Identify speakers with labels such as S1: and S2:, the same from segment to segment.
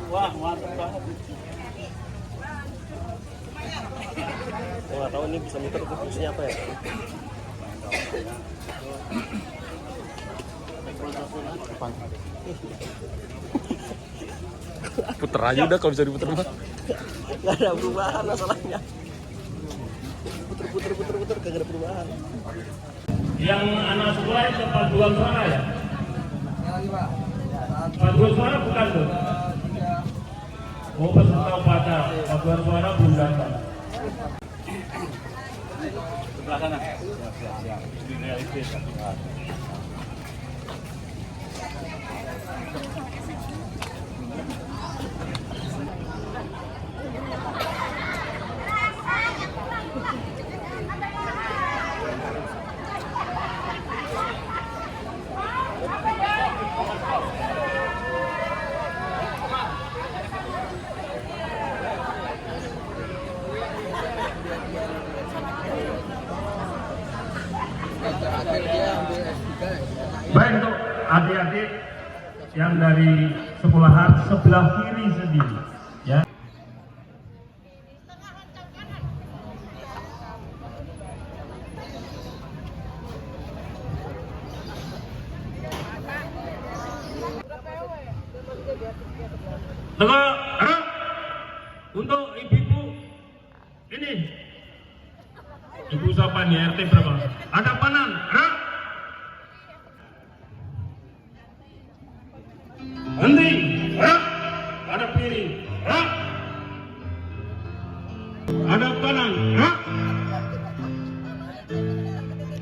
S1: Wah, mantap banget. Saya nggak tahu ini bisa muter untuk fungsinya apa ya.
S2: Puter aja udah kalau bisa diputer mah.
S1: Nggak ada perubahan masalahnya. Puter, kagak ada perubahan.
S3: Yang anak sekolah itu paduan suara ya? Paduan suara bukan tuh? Oh, peserta upacara paduan suara belum datang.
S1: Sebelah sana. Siap. Direalistis.
S3: Baik untuk adik-adik yang dari sekolahan sebelah kiri sendiri, ya. Tengok, untuk ibu-ibu ini, ibu siapa nih RT berapa? Ada panan, henti, ada piring, ada kanan,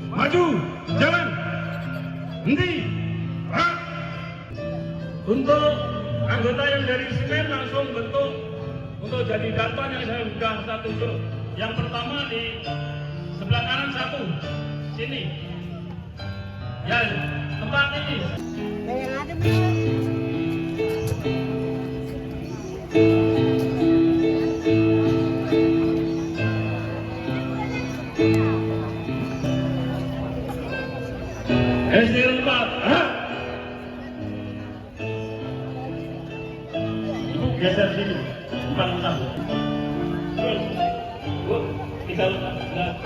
S3: maju, jalan, henti. Untuk anggota yang dari semen langsung bentuk untuk jadi dalton yang sudah saya tunjuk. Yang pertama di sebelah kanan satu, sini. Ya, tempat ini.
S4: Yang ada
S3: SD 4, Ibu geser sini, bukan utang. Terus, Bu, kita letak.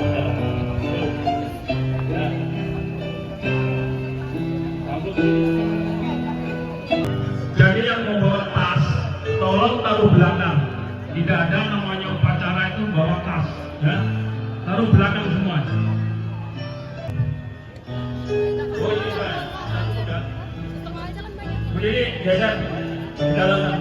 S3: Jadi yang membawa tas, tolong taruh belakang. Tidak ada namanya upacara itu bawa tas, ya. Taruh belakang semua. Oh ini Pak, sudah. Berdiri, geser, kita letak.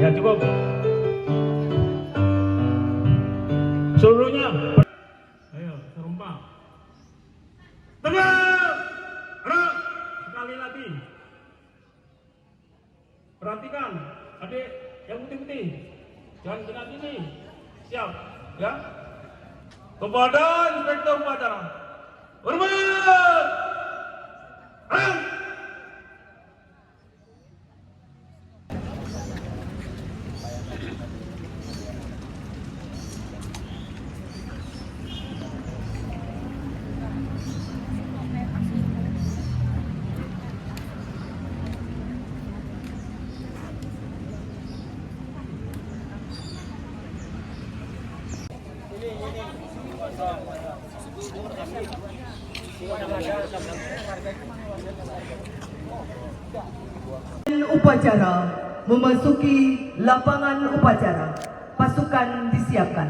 S3: Ya cukup. Seluruhnya. Ayo serumpak. Tegak. Gerak. Sekali lagi. Perhatikan, adik yang putih-putih. Jangan kena sini. Siap, ya. Kepada inspektur upacara. Hormat.
S5: Upacara memasuki lapangan upacara. Pasukan disiapkan.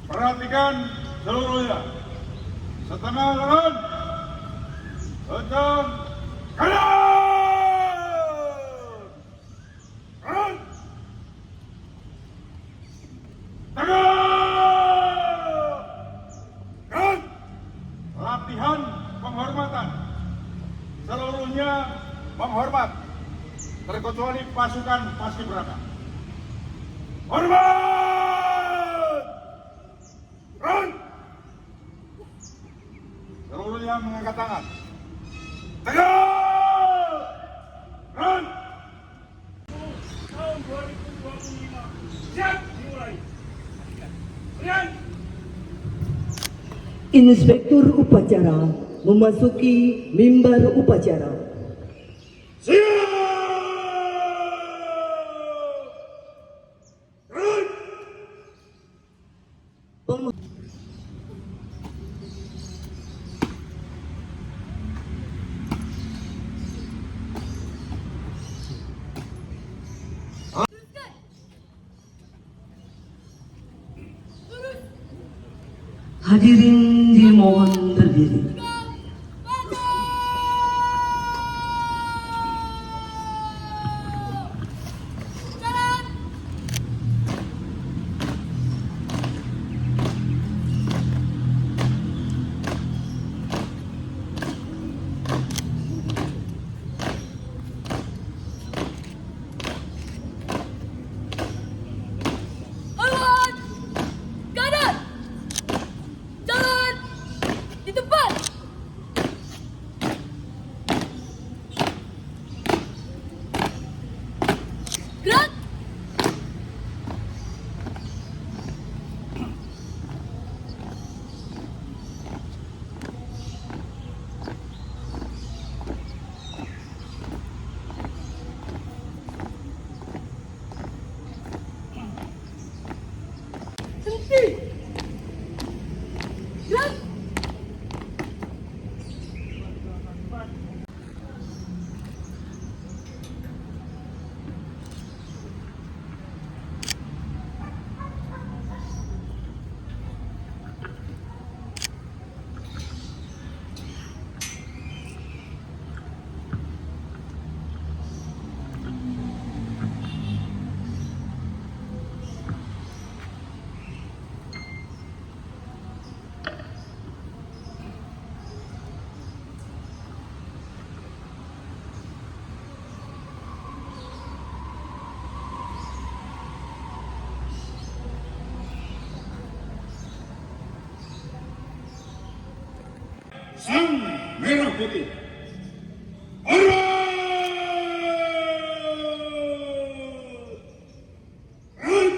S6: Perhatikan seluruhnya. Setengah lengan, kencang, kanan. seluruhnya menghormat, terkecuali pasukan Paskibraka. Hormat! Run! Seluruhnya mengangkat tangan. Tegak! Run!
S3: Tahun 2025 siap dimulai. Kemudian
S5: Inspektur upacara memasuki mimbar upacara.
S6: Siap! Run!
S5: Pem- Hadirin dimohon berdiri.
S7: Jalan! Kanan! Jalan! Di tempat! Gerak! Henti! Gerak!
S6: Sang Merah Putih. Hormat! Run!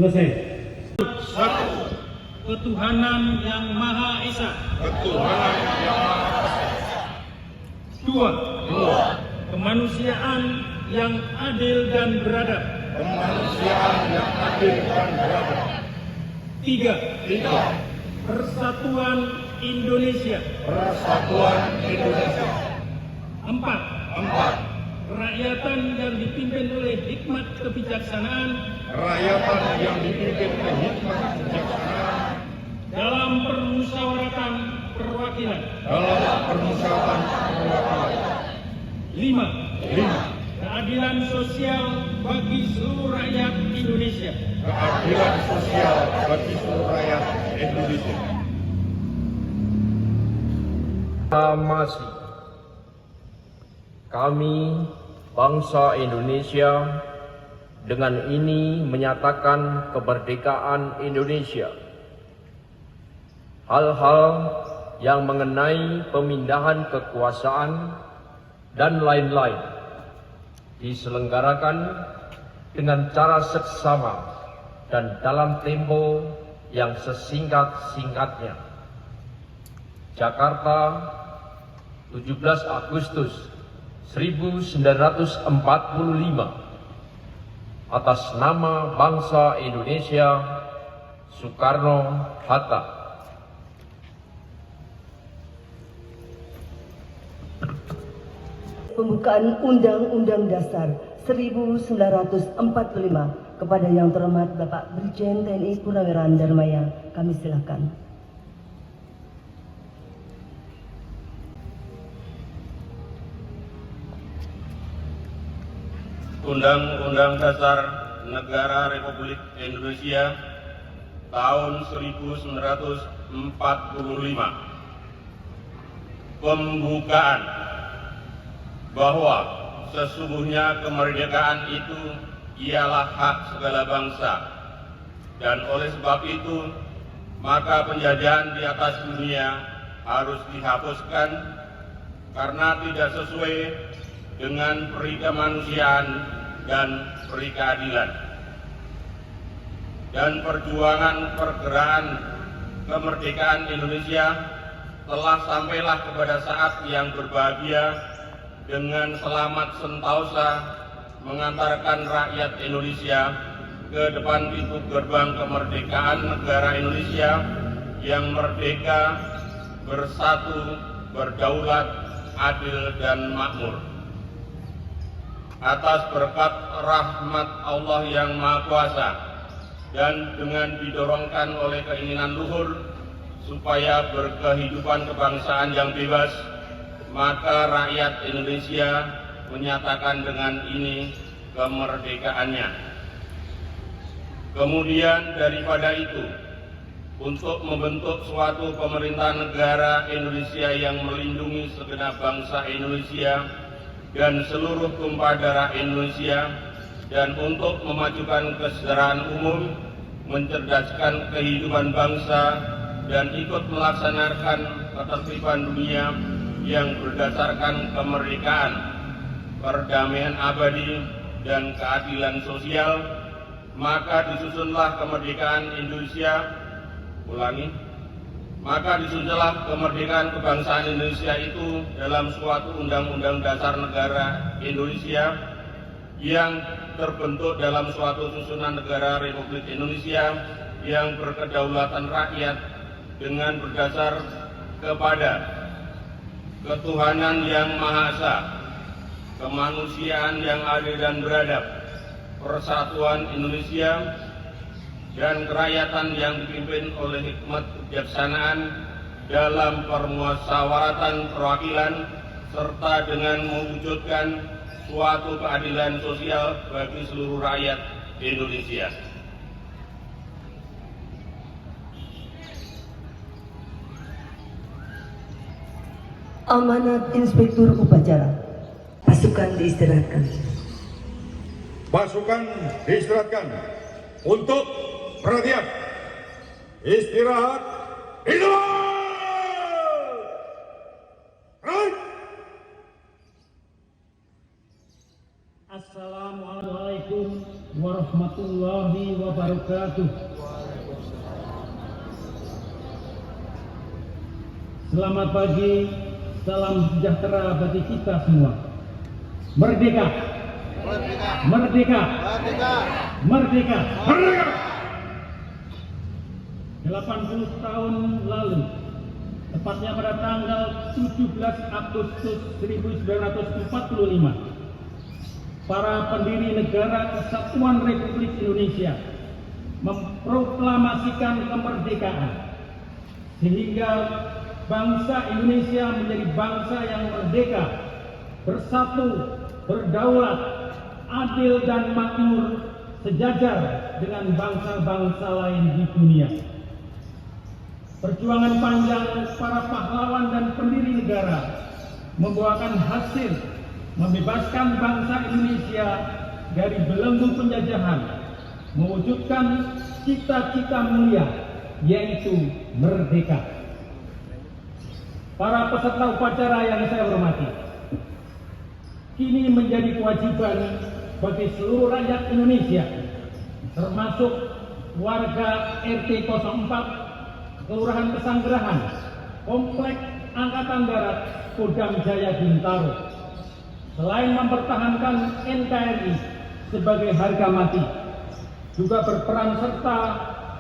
S3: Selesai. Satu. Ketuhanan yang Maha Esa. Dua. Kemanusiaan yang adil dan beradab. Tiga. Persatuan Indonesia. Empat. Kerakyatan yang dipimpin oleh hikmat kebijaksanaan. Dalam permusyawaratan perwakilan. Lima. Keadilan sosial bagi seluruh rakyat Indonesia.
S8: Aklamasi. Kami, bangsa Indonesia, dengan ini menyatakan kemerdekaan Indonesia. Hal-hal yang mengenai pemindahan kekuasaan dan lain-lain diselenggarakan dengan cara seksama dan dalam tempo yang sesingkat-singkatnya. Jakarta, 17 Agustus 1945. Atas nama bangsa Indonesia, Soekarno-Hatta.
S5: Pembukaan Undang-Undang Dasar 1945 kepada yang terhormat Bapak Brigjen TNI Purnawirawan Darmaya, kami silakan.
S3: Undang-Undang Dasar Negara Republik Indonesia tahun 1945. Pembukaan bahwa sesungguhnya kemerdekaan itu ialah hak segala bangsa, dan oleh sebab itu maka penjajahan di atas dunia harus dihapuskan karena tidak sesuai dengan peri kemanusiaan dan peri keadilan. Dan perjuangan pergerakan kemerdekaan Indonesia telah sampailah kepada saat yang berbahagia dengan selamat sentosa mengantarkan rakyat Indonesia ke depan pintu gerbang kemerdekaan negara Indonesia yang merdeka, bersatu, berdaulat, adil, dan makmur. Atas berkat rahmat Allah yang Maha Kuasa dan dengan didorongkan oleh keinginan luhur supaya berkehidupan kebangsaan yang bebas, maka rakyat Indonesia menyatakan dengan ini kemerdekaannya. Kemudian daripada itu, untuk membentuk suatu pemerintah negara Indonesia yang melindungi segenap bangsa Indonesia dan seluruh tumpah darah Indonesia, dan untuk memajukan kesejahteraan umum, mencerdaskan kehidupan bangsa, dan ikut melaksanakan ketertiban dunia yang berdasarkan kemerdekaan, perdamaian abadi, dan keadilan sosial, maka disusunlah kemerdekaan Indonesia. Maka disusunlah kemerdekaan kebangsaan Indonesia itu dalam suatu undang-undang dasar negara Indonesia yang terbentuk dalam suatu susunan negara Republik Indonesia yang berkedaulatan rakyat dengan berdasar kepada ketuhanan yang Maha Esa, kemanusiaan yang adil dan beradab, persatuan Indonesia, dan kerakyatan yang dipimpin oleh hikmat kebijaksanaan
S9: dalam permusyawaratan perwakilan serta dengan mewujudkan suatu keadilan sosial bagi seluruh rakyat Indonesia.
S5: Amanat Inspektur Upacara. Pasukan diistirahatkan.
S6: Pasukan diistirahatkan. Untuk perhatian. Istirahat. Hidup!
S3: Assalamualaikum warahmatullahi wabarakatuh. Selamat pagi, salam sejahtera bagi kita semua. Merdeka! Merdeka! Merdeka! Merdeka! Merdeka! 80 tahun lalu, tepatnya pada tanggal 17 Agustus 1945, para pendiri Negara Kesatuan Republik Indonesia memproklamasikan kemerdekaan, sehingga bangsa Indonesia menjadi bangsa yang merdeka, bersatu, berdaulat, adil dan makmur, sejajar dengan bangsa-bangsa lain di dunia. Perjuangan panjang para pahlawan dan pendiri negara membuahkan hasil membebaskan bangsa Indonesia dari belenggu penjajahan, mewujudkan cita-cita mulia, yaitu merdeka. Para peserta upacara yang saya hormati, kini menjadi kewajiban bagi seluruh rakyat Indonesia, termasuk warga RT 04 Kelurahan Pesanggerahan, Komplek Angkatan Darat, Kodam Jaya Bintaro, selain mempertahankan NKRI sebagai harga mati, juga berperan serta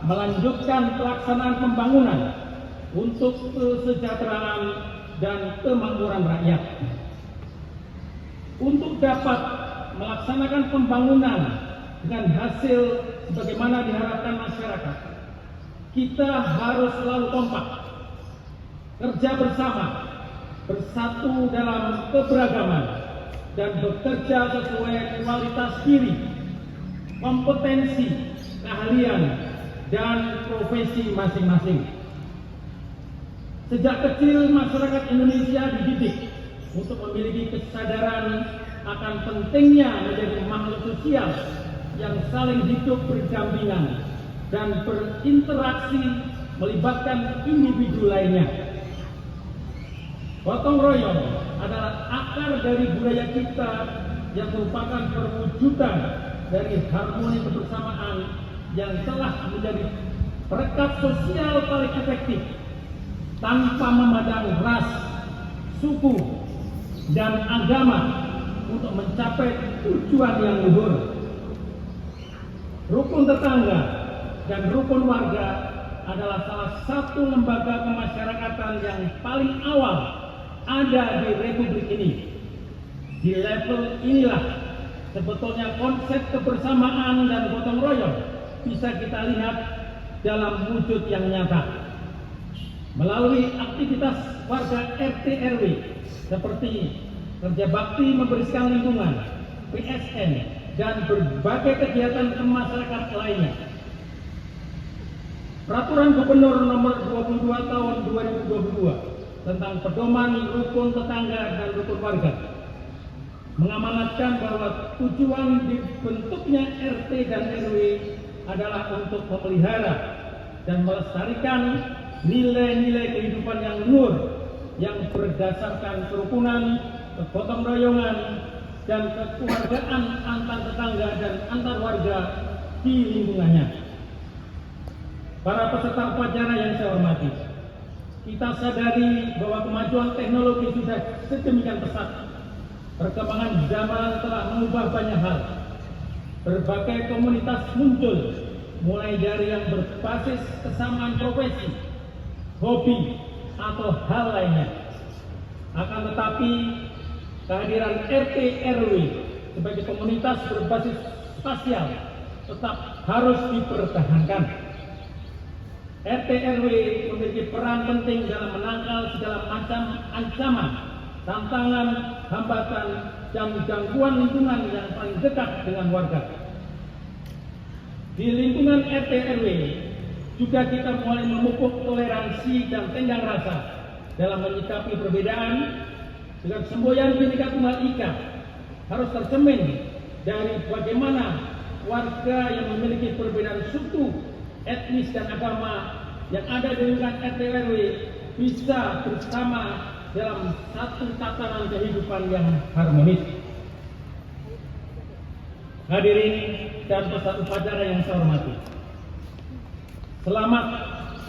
S3: melanjutkan pelaksanaan pembangunan untuk kesejahteraan dan kemakmuran rakyat. Untuk dapat melaksanakan pembangunan dengan hasil sebagaimana diharapkan masyarakat, kita harus selalu kompak, kerja bersama, bersatu dalam keberagaman, dan bekerja sesuai kualitas diri, kompetensi, keahlian, dan profesi masing-masing. Sejak kecil masyarakat Indonesia dididik untuk memiliki kesadaran akan pentingnya menjadi makhluk sosial yang saling hidup berdampingan dan berinteraksi melibatkan individu lainnya. Gotong royong adalah akar dari budaya kita yang merupakan perwujudan dari harmoni kebersamaan yang telah menjadi perekat sosial paling efektif tanpa memandang ras, suku, dan agama untuk mencapai tujuan yang luhur. Rukun tetangga dan rukun warga adalah salah satu lembaga kemasyarakatan yang paling awal ada di Republik ini. Di level inilah sebetulnya konsep kebersamaan dan gotong royong bisa kita lihat dalam wujud yang nyata. Melalui aktivitas warga RT RW seperti kerja bakti membersihkan lingkungan, PSN, dan berbagai kegiatan kemasyarakatan lainnya. Peraturan Gubernur Nomor 22 Tahun 2022 tentang pedoman rukun tetangga dan rukun warga mengamanatkan bahwa tujuan dibentuknya RT dan RW adalah untuk memelihara dan melestarikan nilai-nilai kehidupan yang luhur yang berdasarkan kerukunan, kegotong royongan, dan kekeluargaan antar tetangga dan antar warga di lingkungannya. Para peserta upacara yang saya hormati, kita sadari bahwa kemajuan teknologi sudah sedemikian pesat. Perkembangan zaman telah mengubah banyak hal. Berbagai komunitas muncul, mulai dari yang berbasis kesamaan profesi, hobi, atau hal lainnya. Akan tetapi, kehadiran RT RW sebagai komunitas berbasis spasial tetap harus dipertahankan. RT RW memiliki peran penting dalam menangkal segala macam ancaman, tantangan, hambatan, dan gangguan lingkungan yang paling dekat dengan warga. Di lingkungan RT RW juga kita mulai memupuk toleransi dan tenggang rasa dalam menyikapi perbedaan, dengan semboyan Bhinneka Tunggal Ika harus tercermin dari bagaimana warga yang memiliki perbedaan suku, etnis, dan agama yang ada di lingkungan RT RW bisa bersama dalam satu tatanan kehidupan yang harmonis. Hadirin dan peserta upacara yang saya hormati, selamat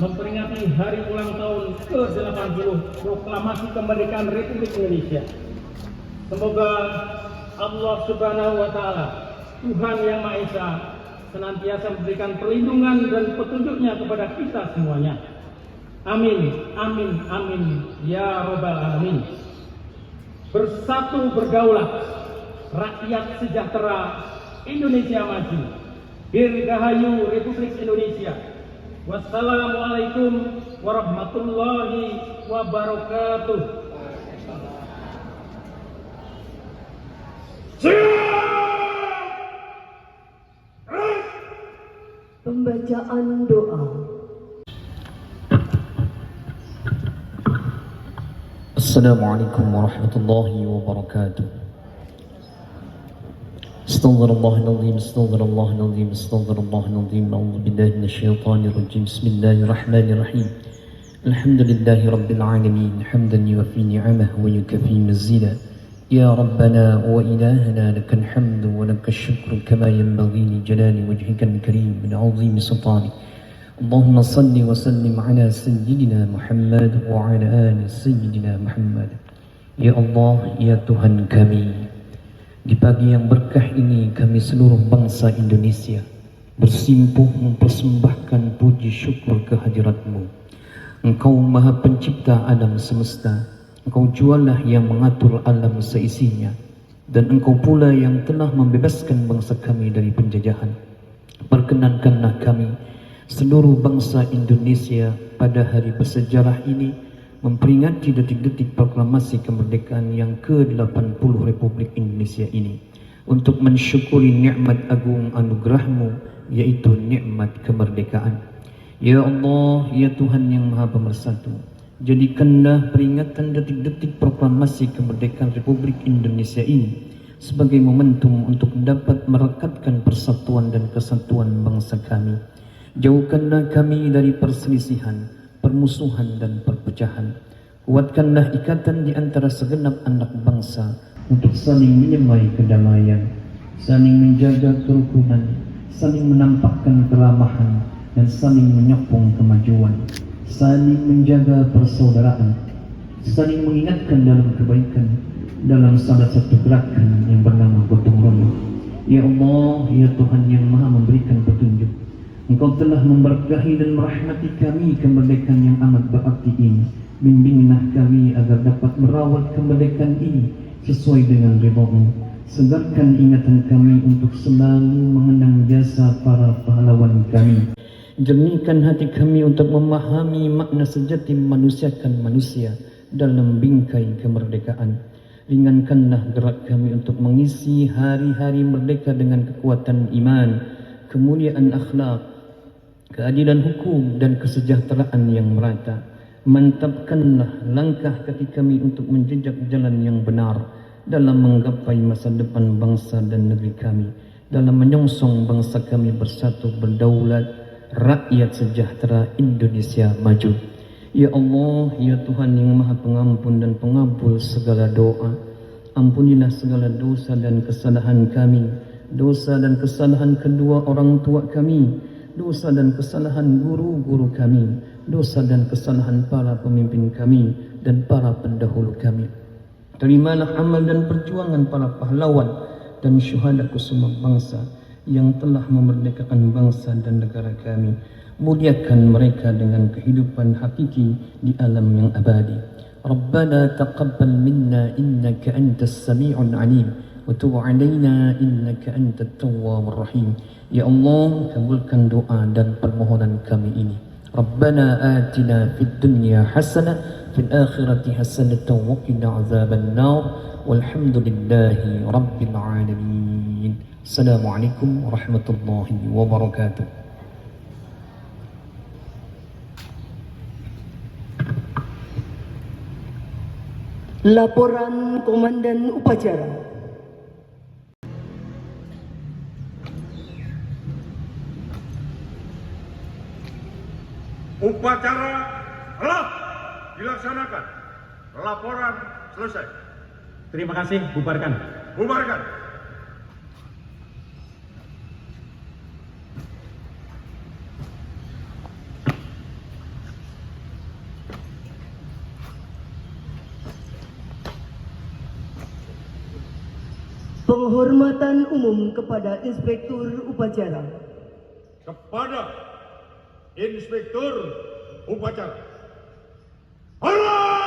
S3: memperingati hari ulang tahun ke-80 Proklamasi Kemerdekaan Republik Indonesia. Semoga Allah Subhanahu wa Ta'ala, Tuhan Yang Maha Esa, senantiasa memberikan perlindungan dan petunjuknya kepada kita semuanya. Amin, amin, amin, ya Rabbal Alamin. Bersatu berdaulat, rakyat sejahtera, Indonesia maju. Dirgahayu Republik Indonesia. Wassalamualaikum warahmatullahi wabarakatuh.
S5: Pembacaan doa.
S10: Assalamualaikum warahmatullahi wabarakatuh. Astaghfirullahaladzim, astaghfirullahaladzim, astaghfirullahaladzim. A'udzu billahi minasyaitonir rajim. Bismillahirrahmanirrahim. Alhamdulillahi rabbil alamin, hamdan yuwaffi ni'amahu wa yukafi mazida. Ya Rabbana wa ilahana lakal hamdu wa lakal syukru kama yanbaghi li jalali wajhikal karim min 'azimi sultanik. Allahumma salli wa sallim ala sayyidina Muhammad wa ala ali sayyidina Muhammad. Ya Allah, ya Tuhan kami, di pagi yang berkah ini kami seluruh bangsa Indonesia bersimpuh mempersembahkan puji syukur kehadirat-Mu. Engkau Maha Pencipta alam semesta, Engkau jualah yang mengatur alam seisinya, dan Engkau pula yang telah membebaskan bangsa kami dari penjajahan. Perkenankanlah kami seluruh bangsa Indonesia pada hari bersejarah ini memperingati detik-detik proklamasi kemerdekaan yang ke-80 Republik Indonesia ini, untuk mensyukuri nikmat agung anugerah-Mu, yaitu nikmat kemerdekaan. Ya Allah, ya Tuhan yang Maha Pemersatu, jadikanlah peringatan detik-detik proklamasi kemerdekaan Republik Indonesia ini sebagai momentum untuk dapat merekatkan persatuan dan kesatuan bangsa kami. Jauhkanlah kami dari perselisihan, permusuhan, dan perpecahan. Kuatkanlah ikatan di antara segenap anak bangsa untuk saling menyemai kedamaian, saling menjaga kerukunan, saling menampakkan keramahan, dan saling menyokong kemajuan, saling menjaga persaudaraan, saling mengingatkan dalam kebaikan dalam salah satu gerakan yang bernama gotong royong. Ya Allah, ya Tuhan yang Maha memberikan petunjuk, Engkau telah memberkahi dan merahmati kami kemerdekaan yang amat berarti ini. Bimbinglah kami agar dapat merawat kemerdekaan ini sesuai dengan ridha-Mu. Segarkan ingatan kami untuk selalu mengenang jasa para pahlawan kami. Jernihkan hati kami untuk memahami makna sejati memanusiakan manusia dalam bingkai kemerdekaan. Ringankanlah gerak kami untuk mengisi hari-hari merdeka dengan kekuatan iman, kemuliaan akhlak, keadilan hukum, dan kesejahteraan yang merata. Mantapkanlah langkah kaki kami untuk menjejak jalan yang benar dalam menggapai masa depan bangsa dan negeri kami, dalam menyongsong bangsa kami bersatu berdaulat, rakyat sejahtera, Indonesia maju. Ya Allah, ya Tuhan yang Maha Pengampun dan Pengabul segala doa, ampunilah segala dosa dan kesalahan kami, dosa dan kesalahan kedua orang tua kami, dosa dan kesalahan guru-guru kami, dosa dan kesalahan para pemimpin kami dan para pendahulu kami. Terimalah amal dan perjuangan para pahlawan dan syuhada kusuma bangsa yang telah memerdekakan bangsa dan negara kami. Muliakan mereka dengan kehidupan hakiki di alam yang abadi. Rabbana taqabbal minna innaka antas sami'un alim wa tub 'alaina innaka antat tawwabur rahim. Ya Allah, kabulkan doa dan permohonan kami ini. ربنا آتنا في الدنيا حسنة في الآخرة حسنة وقنا عذاب النار والحمد لله رب العالمين. السلام عليكم ورحمة الله وبركاته.
S5: Laporan Komandan Upacara.
S6: Upacara telah dilaksanakan. Laporan selesai.
S3: Terima kasih, bubarkan.
S6: Bubarkan.
S5: Penghormatan umum kepada Inspektur Upacara.
S6: Kepada Inspektur Upacara. Allah!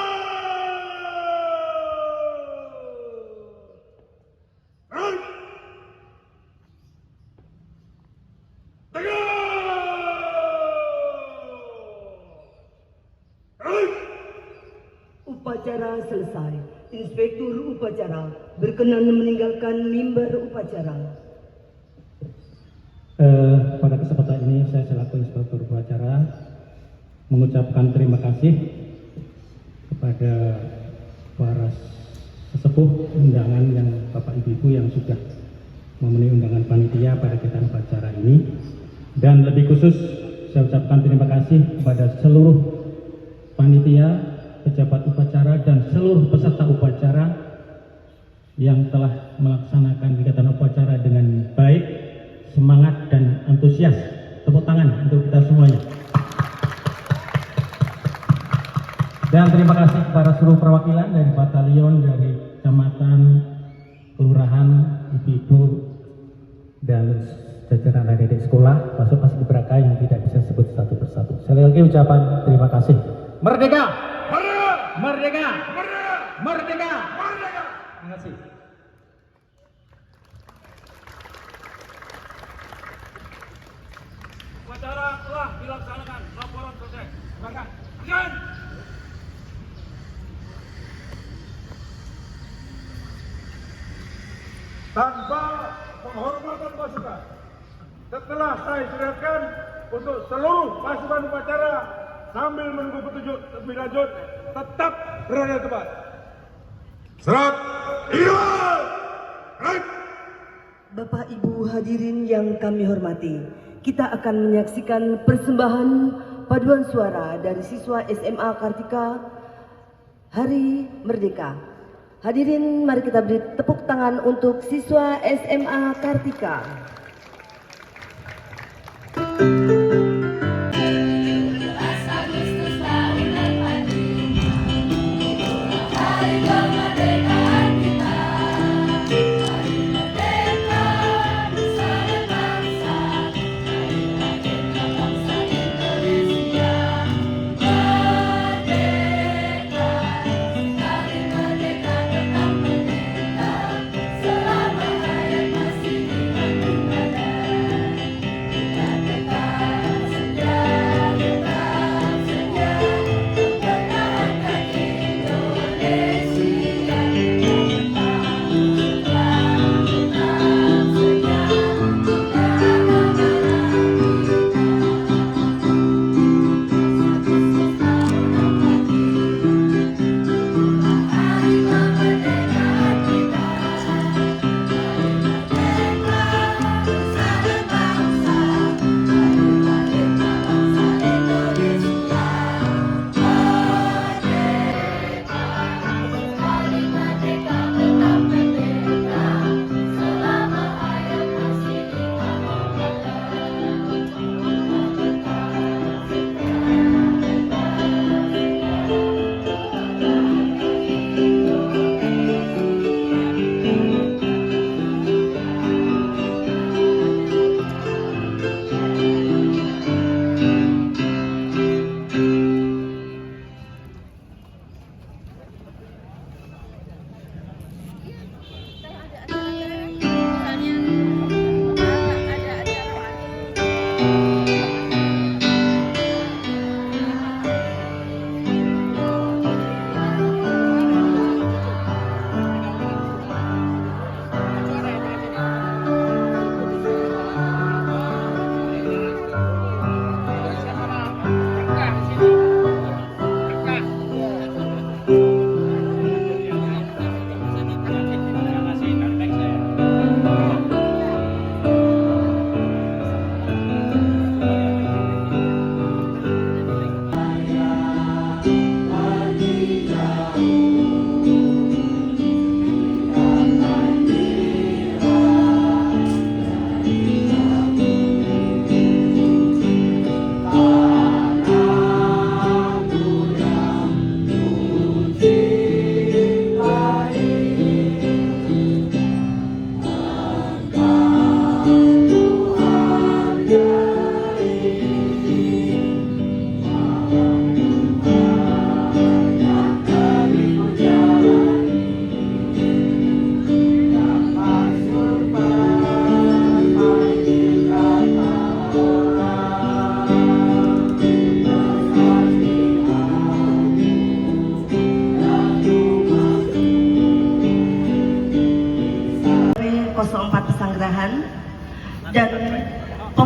S5: Upacara selesai. Inspektur Upacara berkenan meninggalkan mimbar upacara.
S3: Pada kesempatan ini saya selaku Inspektur Upacara mengucapkan terima kasih kepada para sesepuh undangan yang Bapak Ibu yang sudah memenuhi undangan panitia pada kegiatan upacara ini, dan lebih khusus saya ucapkan terima kasih kepada seluruh panitia, pejabat upacara dan seluruh peserta upacara yang telah melaksanakan kegiatan upacara dengan baik, semangat dan antusias. Tepuk tangan untuk kita semuanya. Dan terima kasih kepada seluruh perwakilan dari batalion, dari kecamatan, kelurahan, ibu-ibu dan jajaran adik-adik sekolah, masuk paskibraka yang tidak bisa sebut satu persatu. Sekali lagi ucapan terima kasih. Merdeka! Merdeka! Merdeka! Merdeka! Merdeka! Terima kasih.
S6: Upacara telah dilaksanakan. Laporan selesai. Silakan. Silakan. Tanpa penghormatan pasukan, setelah saya istirahatkan untuk seluruh pasukan upacara sambil menunggu petunjuk lebih lanjut, tetap berada di tempat. Serat, hidup!
S5: Bapak Ibu hadirin yang kami hormati, kita akan menyaksikan persembahan paduan suara dari siswa SMA Kartika Hari Merdeka. Hadirin, mari kita beri tepuk tangan untuk siswa SMA Kartika.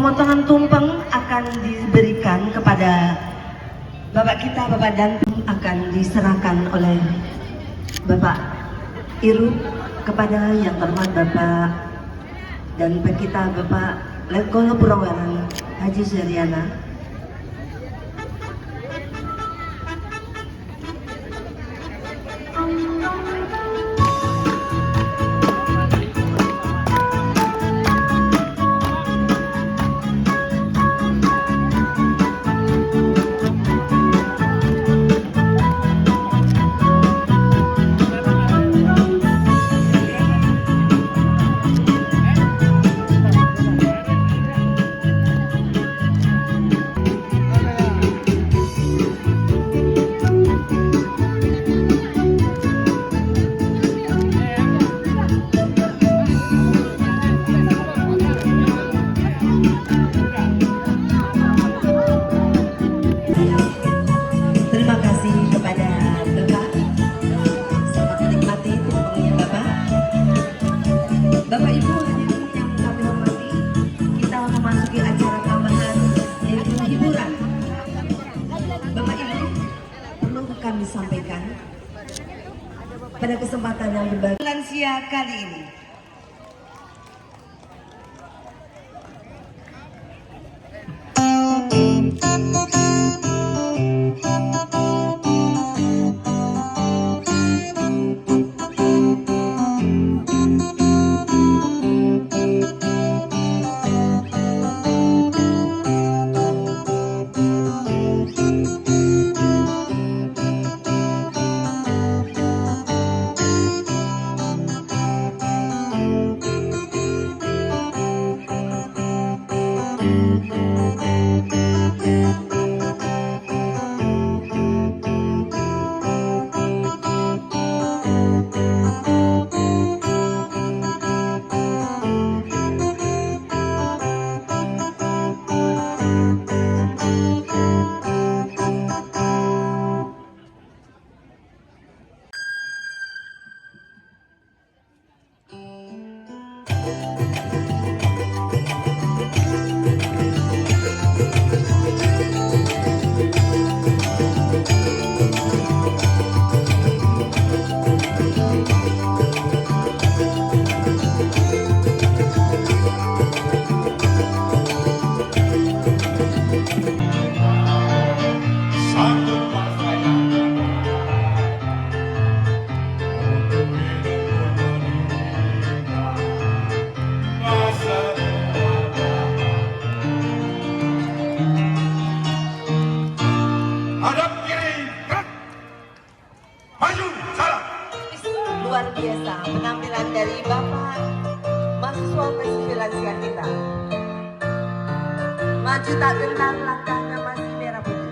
S5: Pemotongan tumpeng akan diberikan kepada Bapak kita, Bapak Dantum, akan diserahkan oleh Bapak Iru kepada yang terhormat Bapak dan kita Bapak Letkol Purwaran Haji Suryana. Terima kasih kepada Bapak. Selamat menikmati tumpengnya Bapak. Bapak Ibu hadirin yang kami hormati, kita memasuki acara tambahan yaitu hiburan. Bapak Ibu, perlu kami sampaikan pada kesempatan yang berbahagia lansia kali ini. Luar biasa penampilan dari Bapak mahasiswa Presidensi Lansia kita. Maju tak gentar, langkahnya masih merah putih.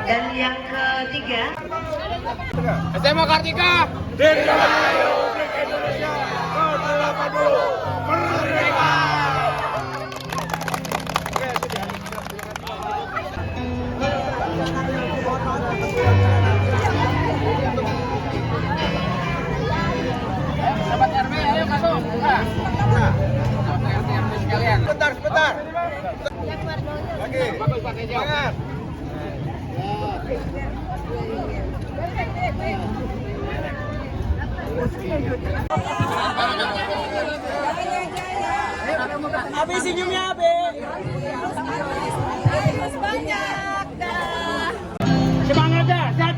S5: Dan yang ketiga,
S6: SMA Kartika. Dirgahayu Republik Indonesia ke-80. Merdeka. Sahabat RW, ayo masuk. Sebentar. Lagi. Bagus pakai jawab. Abi senyumnya Abi.
S7: Banyak dah.
S6: Semangat dah. 1,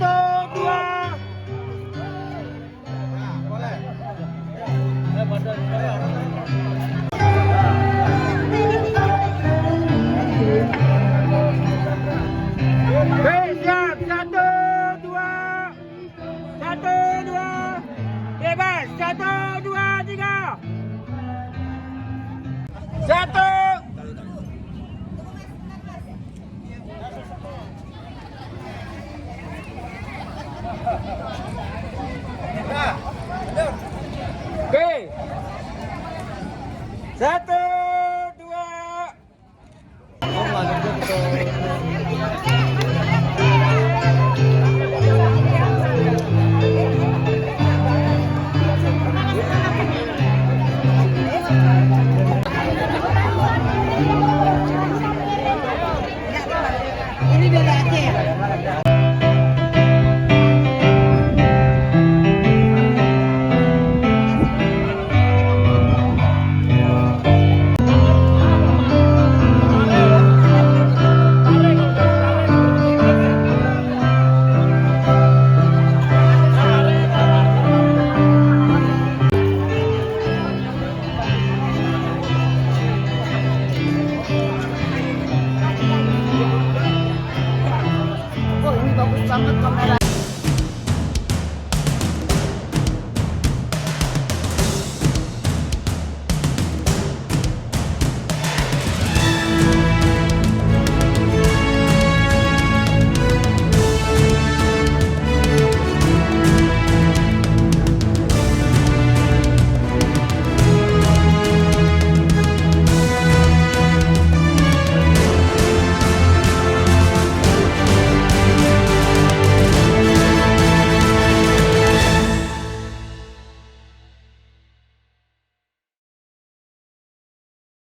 S6: 2. Siap. 1, 2. 1, 2. Bebas. 1, 2, 3. 1. Oke. 1, 2.
S4: Ini dari Aceh. Oh, ini bagus banget kamera.